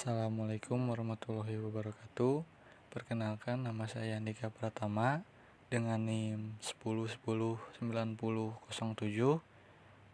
Assalamualaikum warahmatullahi wabarakatuh. Perkenalkan, nama saya Andika Pratama dengan NIM 10109007,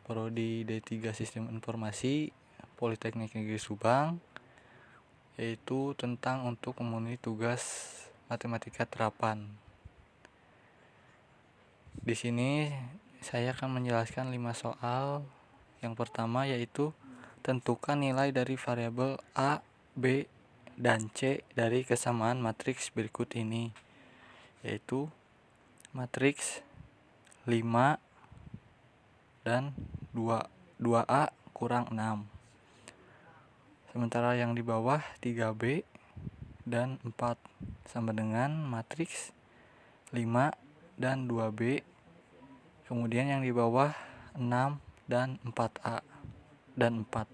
Prodi D3 Sistem Informasi, Politeknik Negeri Subang, yaitu tentang untuk memenuhi tugas matematika terapan. Di sini saya akan menjelaskan 5 soal. Yang pertama yaitu tentukan nilai dari variabel A, B, dan C dari kesamaan matriks berikut ini, yaitu matriks 5 dan 2A kurang 6. Sementara yang di bawah 3B dan 4 sama dengan matriks 5 dan 2B. Kemudian yang di bawah 6 dan 4A dan 4.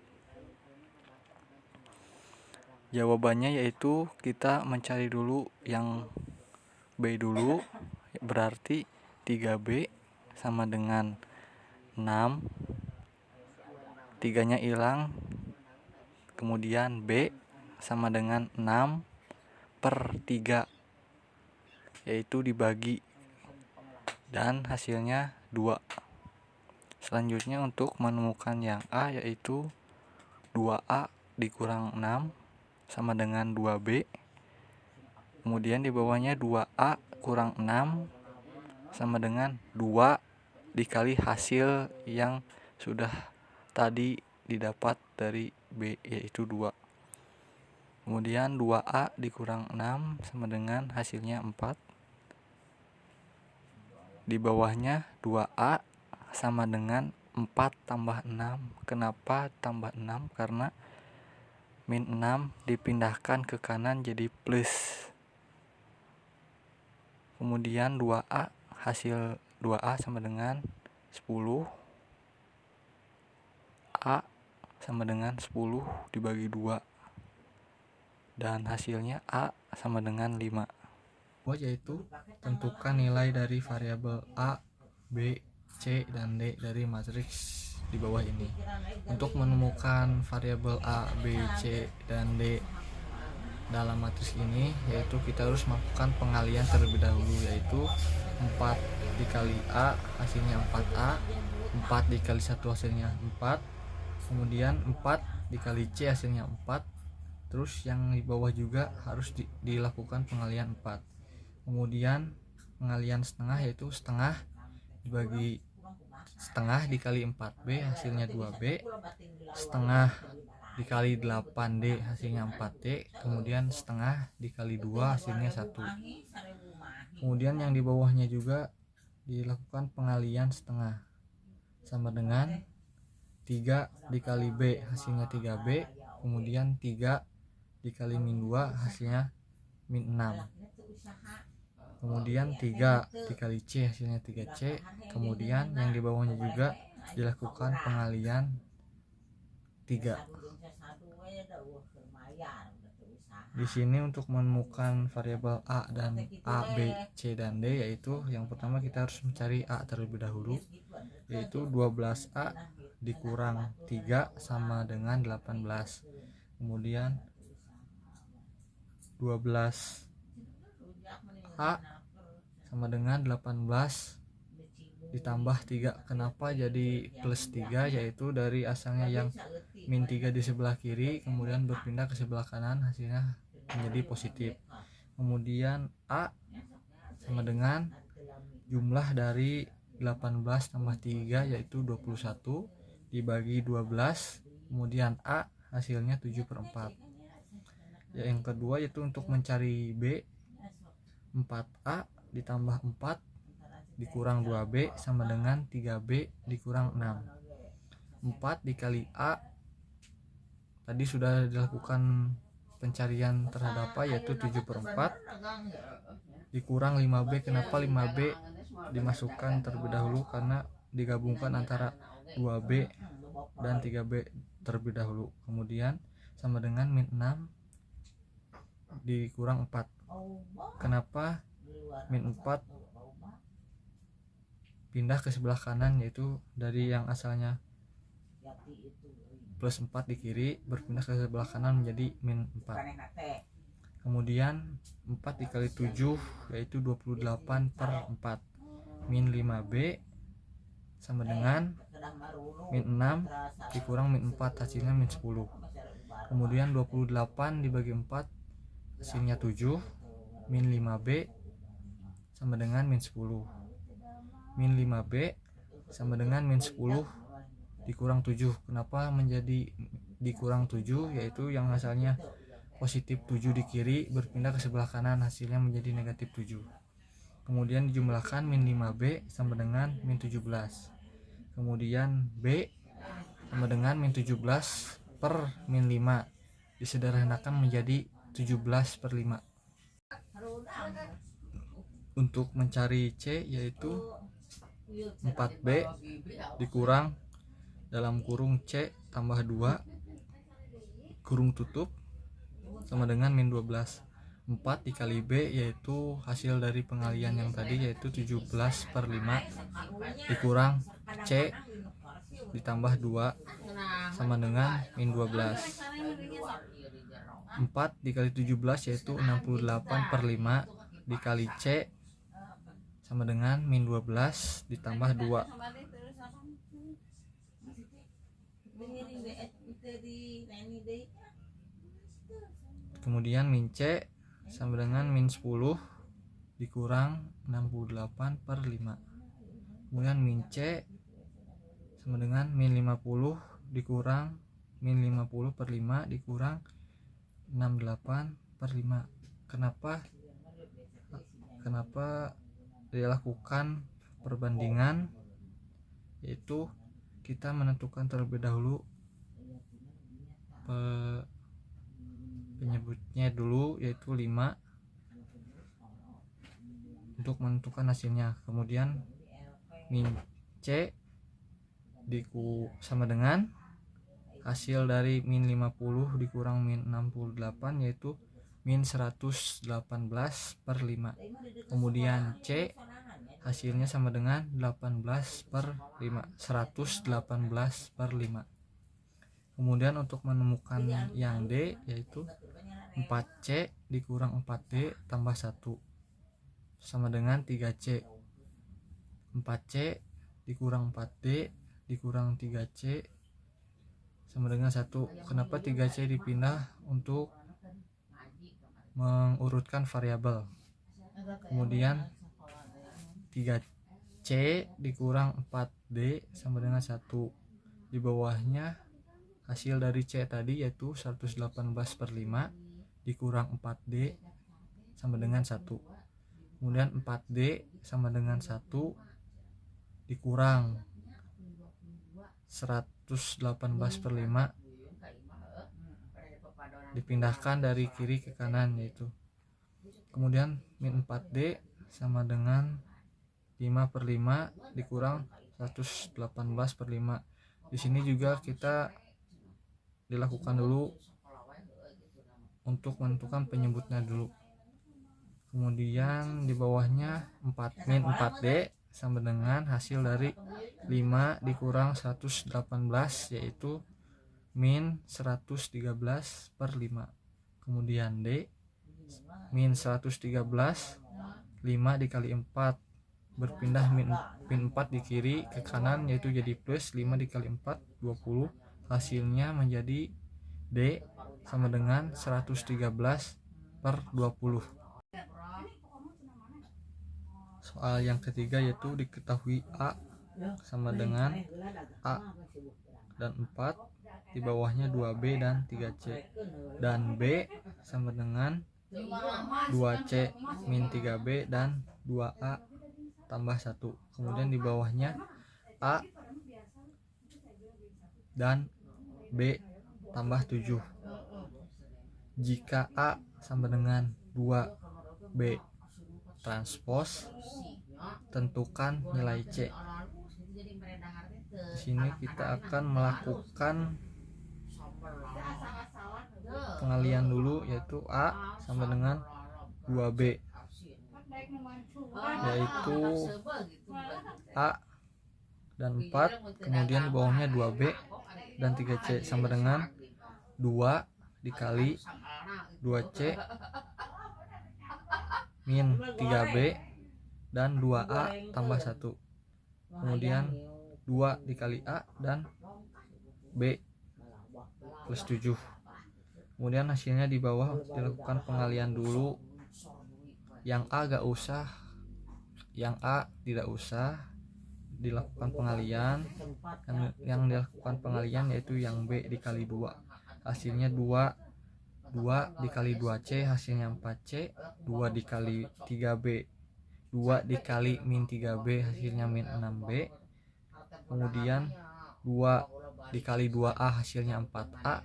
Jawabannya yaitu kita mencari dulu yang B dulu, berarti 3B sama dengan 6, 3-nya hilang, kemudian B sama dengan 6/3, yaitu dibagi, dan hasilnya 2. Selanjutnya untuk menemukan yang A yaitu 2A dikurang 6 sama dengan 2B. Kemudian di bawahnya 2A kurang 6 sama dengan 2 dikali hasil yang sudah tadi didapat dari B yaitu 2. Kemudian 2A dikurang 6 sama dengan hasilnya 4. Di bawahnya 2A sama dengan 4 tambah 6. Kenapa tambah 6? Karena min 6 dipindahkan ke kanan jadi plus. Kemudian 2A, hasil 2A sama dengan 10. A sama dengan 10 dibagi 2. Dan hasilnya A sama dengan 5. Yaitu tentukan nilai dari variabel A, B, C, dan D dari matriks di bawah ini. Untuk menemukan variabel A, B, C, dan D dalam matriks ini, yaitu kita harus melakukan pengalian terlebih dahulu, yaitu 4 dikali A hasilnya 4A, 4 dikali 1 hasilnya 4, kemudian 4 dikali C hasilnya 4. Terus yang di bawah juga harus dilakukan pengalian 4. Kemudian pengalian setengah, yaitu setengah dibagi setengah dikali 4B hasilnya 2B, setengah dikali 8D hasilnya 4D, kemudian setengah dikali 2 hasilnya 1. Kemudian yang di bawahnya juga dilakukan pengalian setengah, sama dengan 3 dikali B hasilnya 3B, kemudian 3 dikali min 2 hasilnya min 6. Kemudian 3 dikali C hasilnya 3C. Kemudian yang di bawahnya juga dilakukan pengalian 3. Di sini untuk menemukan variabel A dan A, B, C, dan D, yaitu yang pertama kita harus mencari A terlebih dahulu, yaitu 12A dikurang 3 sama dengan 18. Kemudian 12A sama dengan 18 ditambah 3. Kenapa jadi plus 3? Yaitu dari asalnya yang min 3 di sebelah kiri, kemudian berpindah ke sebelah kanan, hasilnya menjadi positif. Kemudian A sama dengan jumlah dari 18 tambah 3 yaitu 21 dibagi 12. Kemudian A hasilnya 7/4. Yang kedua yaitu untuk mencari B, 4A ditambah 4 dikurang 2B sama dengan 3B dikurang 6. 4 dikali A tadi sudah dilakukan pencarian terhadap A, yaitu 7/4 dikurang 5B. Kenapa 5B dimasukkan terlebih dahulu? Karena digabungkan antara 2B dan 3B terlebih dahulu. Kemudian sama dengan min 6 dikurang 4. Kenapa min 4 pindah ke sebelah kanan, yaitu dari yang asalnya plus 4 di kiri berpindah ke sebelah kanan menjadi min 4. Kemudian 4 dikali 7 yaitu 28 per 4. Min 5B sama dengan min 6 dikurang min 4, hasilnya min 10. Kemudian 28 dibagi 4 hasilnya 7. Min 5B sama dengan min 10. Min 5B sama dengan min 10 dikurang 7. Kenapa menjadi dikurang 7? Yaitu yang asalnya positif 7 di kiri berpindah ke sebelah kanan, hasilnya menjadi negatif 7. Kemudian dijumlahkan min 5B sama dengan min 17. Kemudian B sama dengan min 17 per min 5 disederhanakan menjadi 17 per 5. Untuk mencari C yaitu 4B dikurang dalam kurung C tambah 2 kurung tutup sama dengan min 12. 4 dikali B yaitu hasil dari pengalian yang tadi yaitu 17 per 5 dikurang C ditambah 2 sama dengan min 12. 4 dikali 17 yaitu 68 per 5 dikali C sama dengan min 12 ditambah 2. Kemudian min C sama dengan min 10 dikurang 68 per 5. Kemudian min C sama dengan min 50 dikurang min 50 per 5 dikurang 68 per 5. Kenapa dilakukan perbandingan? Yaitu kita menentukan terlebih dahulu penyebutnya dulu yaitu 5 untuk menentukan hasilnya. Kemudian min C sama dengan hasil dari min 50 dikurang min 68 yaitu min 118 per 5. Kemudian C hasilnya sama dengan 18 per 5, 118 per 5. Kemudian untuk menemukan yang D yaitu 4C dikurang 4D tambah 1 sama dengan 3C. 4C dikurang 4D dikurang 3C sama dengan 1. Kenapa 3C dipindah? Untuk mengurutkan variabel. Kemudian 3C dikurang 4D sama dengan 1. Di bawahnya hasil dari C tadi yaitu 118 per 5 dikurang 4D sama dengan 1. Kemudian 4D sama dengan 1 dikurang 118 per 5 dipindahkan dari kiri ke kanan yaitu. Kemudian min 4D sama dengan 5 per 5 dikurang 118 per 5. Di sini juga kita dilakukan dulu untuk menentukan penyebutnya dulu. Kemudian di bawahnya min 4D sama dengan hasil dari 5 dikurang 118 yaitu min 113 per 5. Kemudian D min 113 5 dikali 4 berpindah min 4 di kiri ke kanan yaitu jadi plus 5 dikali 4 20. Hasilnya menjadi D sama dengan 113 per 20. Soal yang ketiga yaitu diketahui A sama dengan A dan 4, di bawahnya 2B dan 3C, dan B sama dengan 2C min 3B dan 2A tambah 1. Kemudian di bawahnya A dan B tambah 7. Jika A sama dengan 2B transpose, tentukan nilai C. Di sini kita akan melakukan pengalian dulu yaitu A sama dengan 2B, yaitu A dan 4, kemudian di bawahnya 2B dan 3C sama dengan 2 dikali 2C min 3B dan 2A tambah 1, kemudian 2 dikali A dan B plus 7. Kemudian hasilnya di bawah dilakukan pengalian dulu. Yang A gak usah, yang A tidak usah dilakukan pengalian. Yang dilakukan pengalian yaitu yang B dikali 2, hasilnya 2 dikali 2C hasilnya 4C, 2 dikali 3B 2 dikali min 3B hasilnya min 6B, kemudian 2 dikali 2A hasilnya 4A,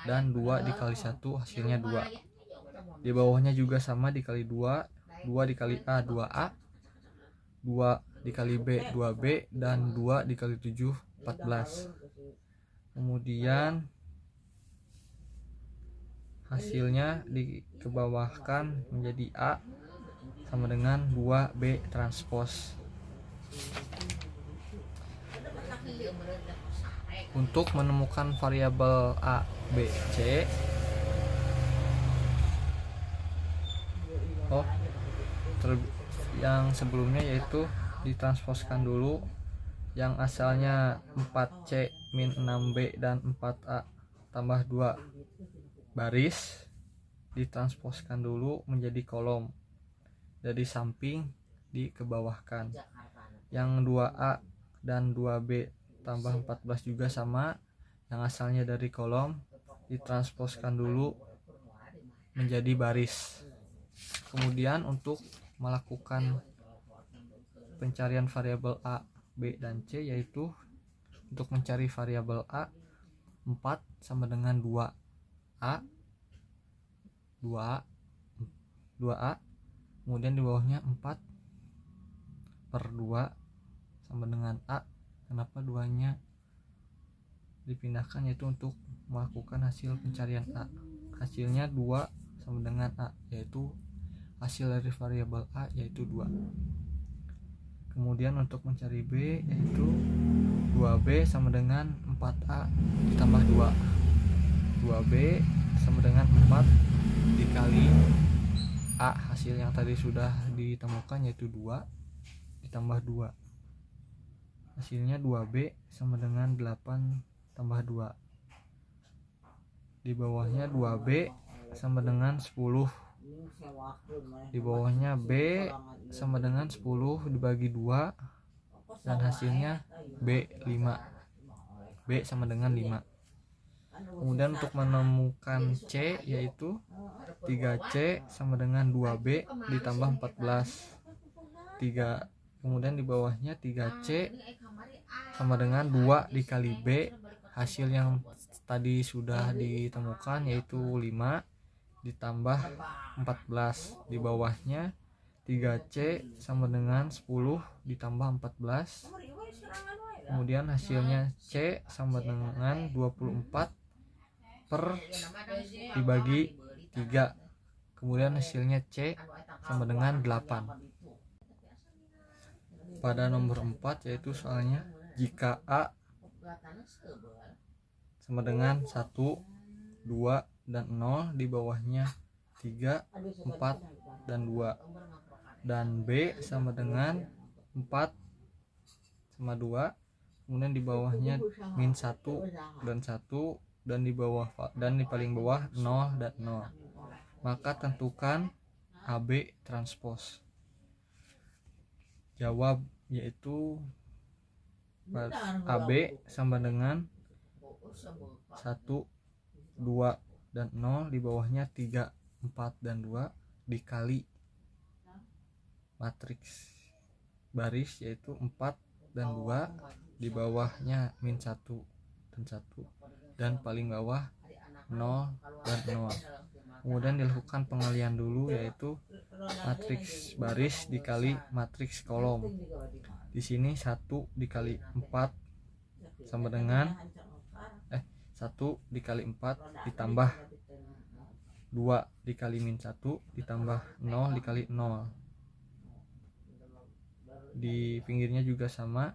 dan 2 dikali 1 hasilnya 2. Di bawahnya juga sama, dikali 2, 2 dikali A 2A, 2 dikali B 2B, dan 2 dikali 7 14. Kemudian hasilnya dikebawahkan menjadi A sama dengan 2B transpose. Untuk menemukan variabel A, B, C, yang sebelumnya yaitu ditransposkan dulu yang asalnya 4C min 6B dan 4A tambah 2 baris, ditransposkan dulu menjadi kolom, dari samping dikebawahkan. Yang 2A dan 2B tambah 14 juga sama, yang asalnya dari kolom ditransposkan dulu menjadi baris. Kemudian untuk melakukan pencarian variabel A, B, dan C, yaitu untuk mencari variabel A 4 sama dengan 2A 2A, kemudian di bawahnya 4 per 2 sama dengan A. Kenapa 2 nya dipindahkan, yaitu untuk melakukan hasil pencarian A. Hasilnya 2 sama dengan A, yaitu hasil dari variabel A yaitu 2. Kemudian untuk mencari B yaitu 2B sama dengan 4A ditambah 2. 2B sama dengan 4 dikali A, hasil yang tadi sudah ditemukan yaitu 2 ditambah 2. Hasilnya 2B sama dengan 8 tambah 2. Di bawahnya 2B sama dengan 10. Di bawahnya B sama dengan 10 dibagi 2 dan hasilnya B 5. B sama dengan 5. Kemudian untuk menemukan C yaitu 3C sama dengan 2B ditambah 14. 3. Kemudian di bawahnya 3C sama dengan 2 dikali B, hasil yang tadi sudah ditemukan yaitu 5 ditambah 14. Di bawahnya 3C sama dengan 10 ditambah 14. Kemudian hasilnya C sama dengan 24 per dibagi 3. Kemudian hasilnya C sama dengan 8. Pada nomor 4 yaitu soalnya jika A sama dengan 1, 2, dan 0, di bawahnya 3, 4, dan 2, dan B sama dengan 4 sama 2, kemudian di bawahnya min 1 dan 1, dan di bawah dan di paling bawah 0 dan 0. Maka tentukan AB transpose. Jawab yaitu AB sama dengan 1, 2, dan 0, di bawahnya 3, 4, dan 2 dikali matriks baris yaitu 4 dan 2, di bawahnya min 1 dan 1, dan paling bawah 0 dan 0. Kemudian dilakukan pengalian dulu yaitu matriks baris dikali matriks kolom. Di sini 1 dikali 4 sama dengan 1 dikali 4 ditambah 2 dikali min 1 ditambah 0 dikali 0. Di pinggirnya juga sama,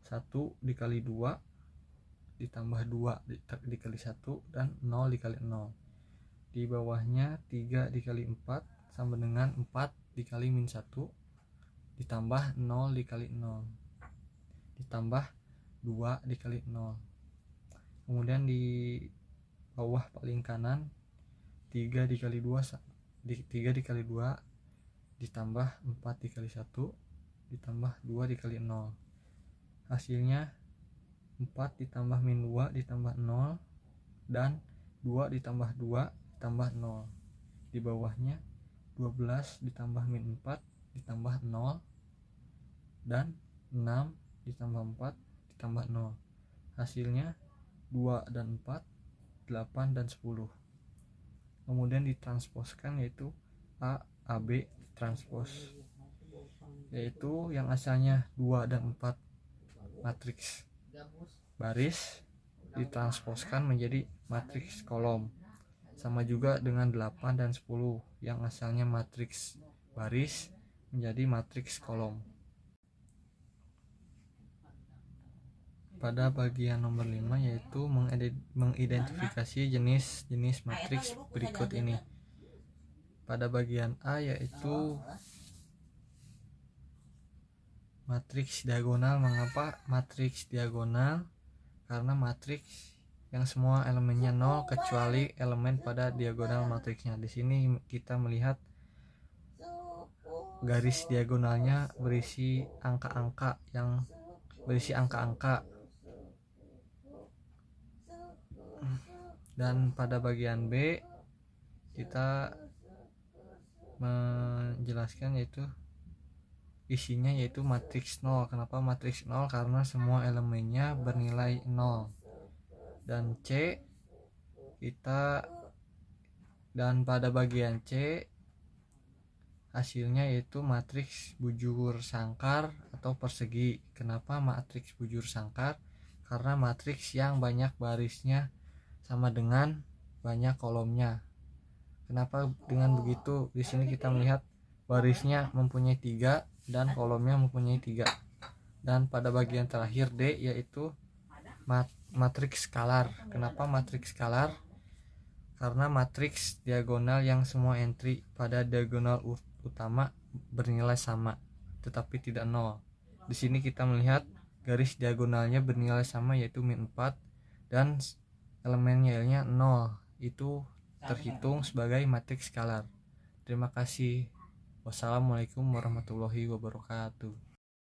1 dikali 2 ditambah 2 dikali 1 dan 0 dikali 0. Di bawahnya 3 dikali 4 sama dengan 4 dikali min 1 ditambah 0 dikali 0 ditambah 2 dikali 0. Kemudian di bawah paling kanan 3 dikali 2 ditambah 4 dikali 1 ditambah 2 dikali 0. Hasilnya 4 ditambah min 2 ditambah 0 dan 2 ditambah 2 ditambah 0. Di bawahnya 12 ditambah min 4 ditambah 0 dan 6 ditambah 4 ditambah 0. Hasilnya 2 dan 4, 8 dan 10. Kemudian ditransposkan yaitu A, AB transpos, yaitu yang asalnya 2 dan 4 matriks baris ditransposkan menjadi matriks kolom. Sama juga dengan 8 dan 10 yang asalnya matriks baris menjadi matriks kolom. Pada bagian nomor 5 yaitu mengidentifikasi jenis-jenis matriks berikut ini. Pada bagian A yaitu matriks diagonal. Mengapa matriks diagonal? Karena matriks yang semua elemennya 0 kecuali elemen pada diagonal matriksnya. Di sini kita melihat garis diagonalnya berisi angka-angka dan pada bagian B kita menjelaskan yaitu isinya yaitu matriks 0. Kenapa matriks 0? Karena semua elemennya bernilai 0. Dan C dan pada bagian C hasilnya yaitu matriks bujur sangkar atau persegi. Kenapa matriks bujur sangkar? Karena matriks yang banyak barisnya sama dengan banyak kolomnya. Kenapa dengan begitu? Di sini kita melihat barisnya mempunyai 3 dan kolomnya mempunyai 3. Dan pada bagian terakhir D yaitu matriks skalar. Kenapa matriks skalar? Karena matriks diagonal yang semua entry pada diagonal utama bernilai sama tetapi tidak 0. Di sini kita melihat garis diagonalnya bernilai sama yaitu min 4 dan elemennya 0, itu terhitung sebagai matriks skalar. Terima kasih. Wassalamualaikum warahmatullahi wabarakatuh.